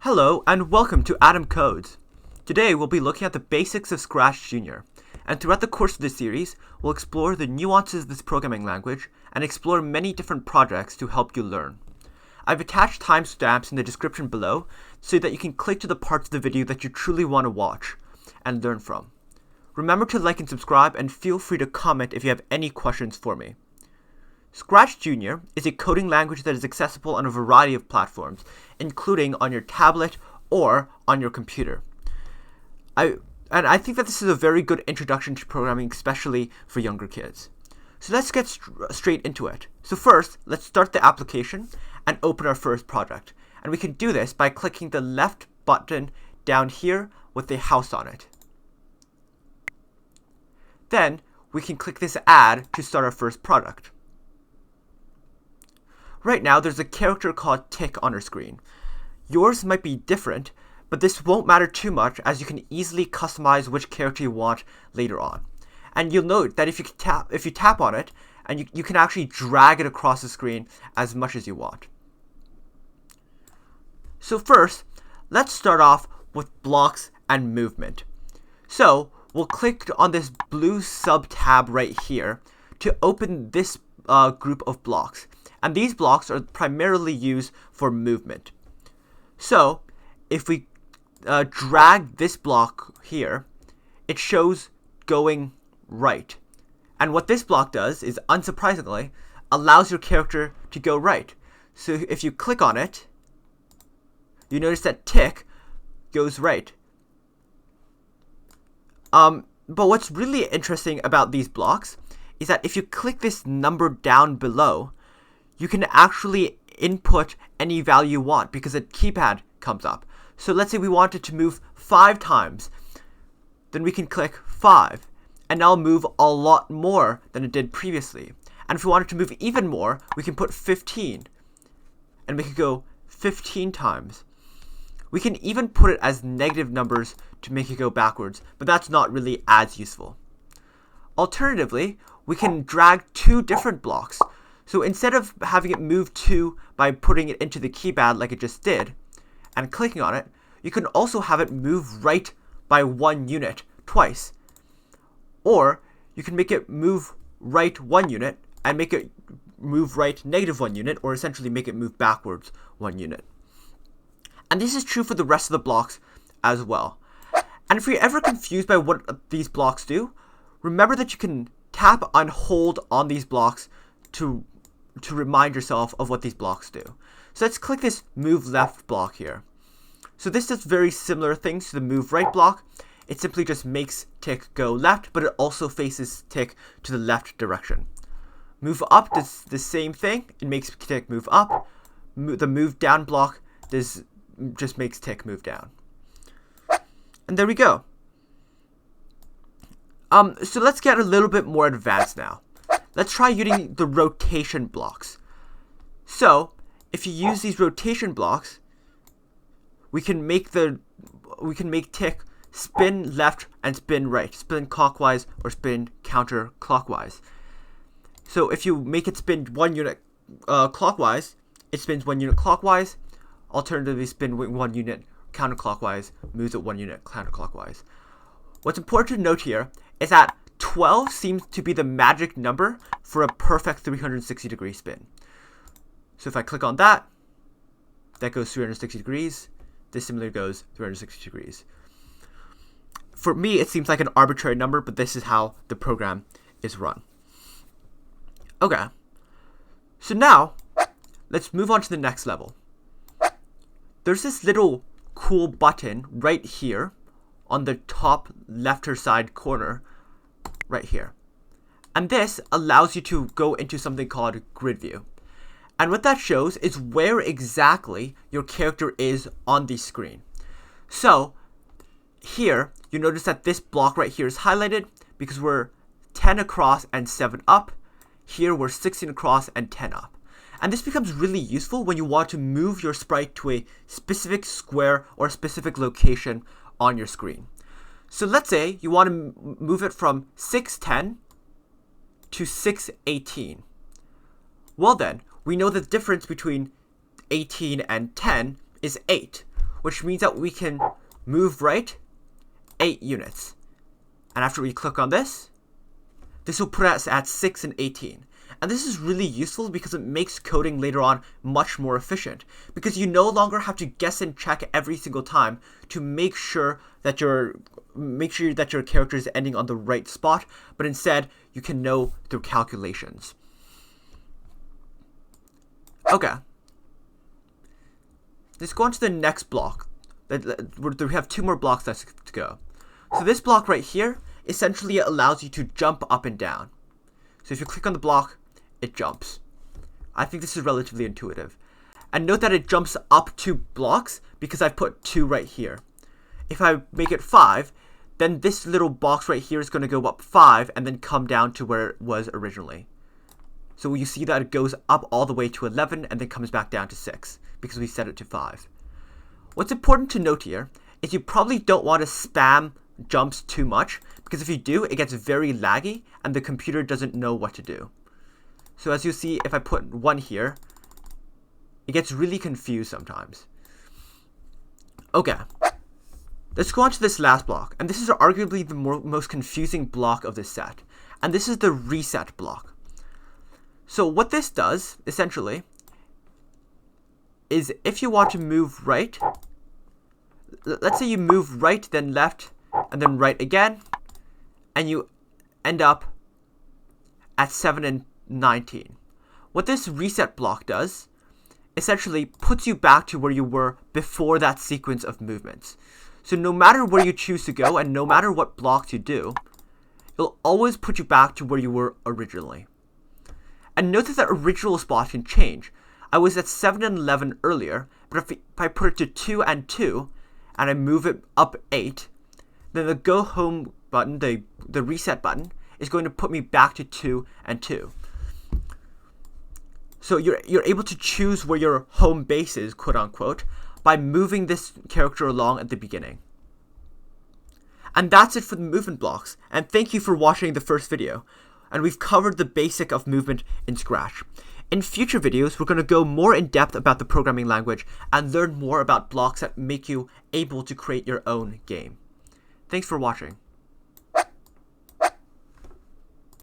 Hello and welcome to Atom Codes. Today we'll be looking at the basics of Scratch Junior, and throughout the course of this series, we'll explore the nuances of this programming language and explore many different projects to help you learn. I've attached timestamps in the description below so that you can click to the parts of the video that you truly want to watch and learn from. Remember to like and subscribe, and feel free to comment if you have any questions for me. Scratch Junior is a coding language that is accessible on a variety of platforms, including on your tablet or on your computer. I think that this is a very good introduction to programming, especially for younger kids. So let's get straight into it. So first, let's start the application and open our first project. And we can do this by clicking the left button down here with the house on it. Then we can click this add to start our first project. Right now, there's a character called Tick on our screen. Yours might be different, but this won't matter too much, as you can easily customize which character you want later on. And you'll note that if you tap on it, and you can actually drag it across the screen as much as you want. So first, let's start off with blocks and movement. So we'll click on this blue sub tab right here to open this group of blocks. And these blocks are primarily used for movement. So if we drag this block here, it shows going right. And what this block does is, unsurprisingly, allows your character to go right. So if you click on it, you notice that Tick goes right. But what's really interesting about these blocks is that if you click this number down below, you can actually input any value you want because a keypad comes up. So let's say we wanted to move 5 times. Then we can click 5, and now move a lot more than it did previously. And if we wanted to move even more, we can put 15, and we could go 15 times. We can even put it as negative numbers to make it go backwards, but that's not really as useful. Alternatively, we can drag 2 different blocks. So instead of having it move 2 by putting it into the keypad like it just did, and clicking on it, you can also have it move right by 1 unit twice. Or you can make it move right 1 unit and make it move right -1 unit, or essentially make it move backwards 1 unit. And this is true for the rest of the blocks as well. And if you're ever confused by what these blocks do, remember that you can tap and hold on these blocks to remind yourself of what these blocks do. So let's click this move left block here. So this does very similar things to the move right block. It simply just makes Tick go left, but it also faces Tick to the left direction. Move up does the same thing. It makes Tick move up. The move down block just makes Tick move down. And there we go. So let's get a little bit more advanced now. Let's try using the rotation blocks. So if you use these rotation blocks, we can make Tick spin left and spin right, spin clockwise or spin counterclockwise. So if you make it spin 1 unit clockwise, it spins 1 unit clockwise. Alternatively, spin 1 unit counterclockwise, moves it 1 unit counterclockwise. What's important to note here is that 12 seems to be the magic number for a perfect 360-degree spin. So if I click on that, that goes 360 degrees. This similarly goes 360 degrees. For me, it seems like an arbitrary number, but this is how the program is run. Okay. So now, let's move on to the next level. There's this little cool button right here on the top left-hand side corner right here. And this allows you to go into something called grid view. And what that shows is where exactly your character is on the screen. So here, you notice that this block right here is highlighted because we're 10 across and 7 up. Here we're 16 across and 10 up. And this becomes really useful when you want to move your sprite to a specific square or specific location on your screen. So let's say you want to move it from 610 to 618. Well then, we know the difference between 18 and 10 is 8, which means that we can move right 8 units. And after we click on this will put us at 6 and 18. And this is really useful because it makes coding later on much more efficient, because you no longer have to guess and check every single time to make sure that your character is ending on the right spot, but instead you can know through calculations. Okay. Let's go on to the next block. We have 2 more blocks left to go. So this block right here essentially allows you to jump up and down. So if you click on the block, it jumps. I think this is relatively intuitive. And note that it jumps up 2 blocks because I've put 2 right here. If I make it 5, then this little box right here is going to go up 5 and then come down to where it was originally. So you see that it goes up all the way to 11 and then comes back down to 6 because we set it to 5. What's important to note here is you probably don't want to spam jumps too much, because if you do, it gets very laggy and the computer doesn't know what to do. So as you see, if I put 1 here, it gets really confused sometimes. Okay, let's go on to this last block, and this is arguably the most confusing block of this set, and this is the reset block. So what this does, essentially, is if you want to move right, let's say you move right, then left, and then right again, and you end up at 7 and 19. What this reset block does, essentially puts you back to where you were before that sequence of movements. So no matter where you choose to go, and no matter what blocks you do, it'll always put you back to where you were originally. And notice that original spot can change. I was at 7 and 11 earlier, but if I put it to 2 and 2, and I move it up 8, then the go home button, the reset button, is going to put me back to 2 and 2. So you're able to choose where your home base is, quote unquote, by moving this character along at the beginning. And that's it for the movement blocks, and thank you for watching the first video. And we've covered the basic of movement in Scratch. In future videos, we're going to go more in depth about the programming language and learn more about blocks that make you able to create your own game. Thanks for watching.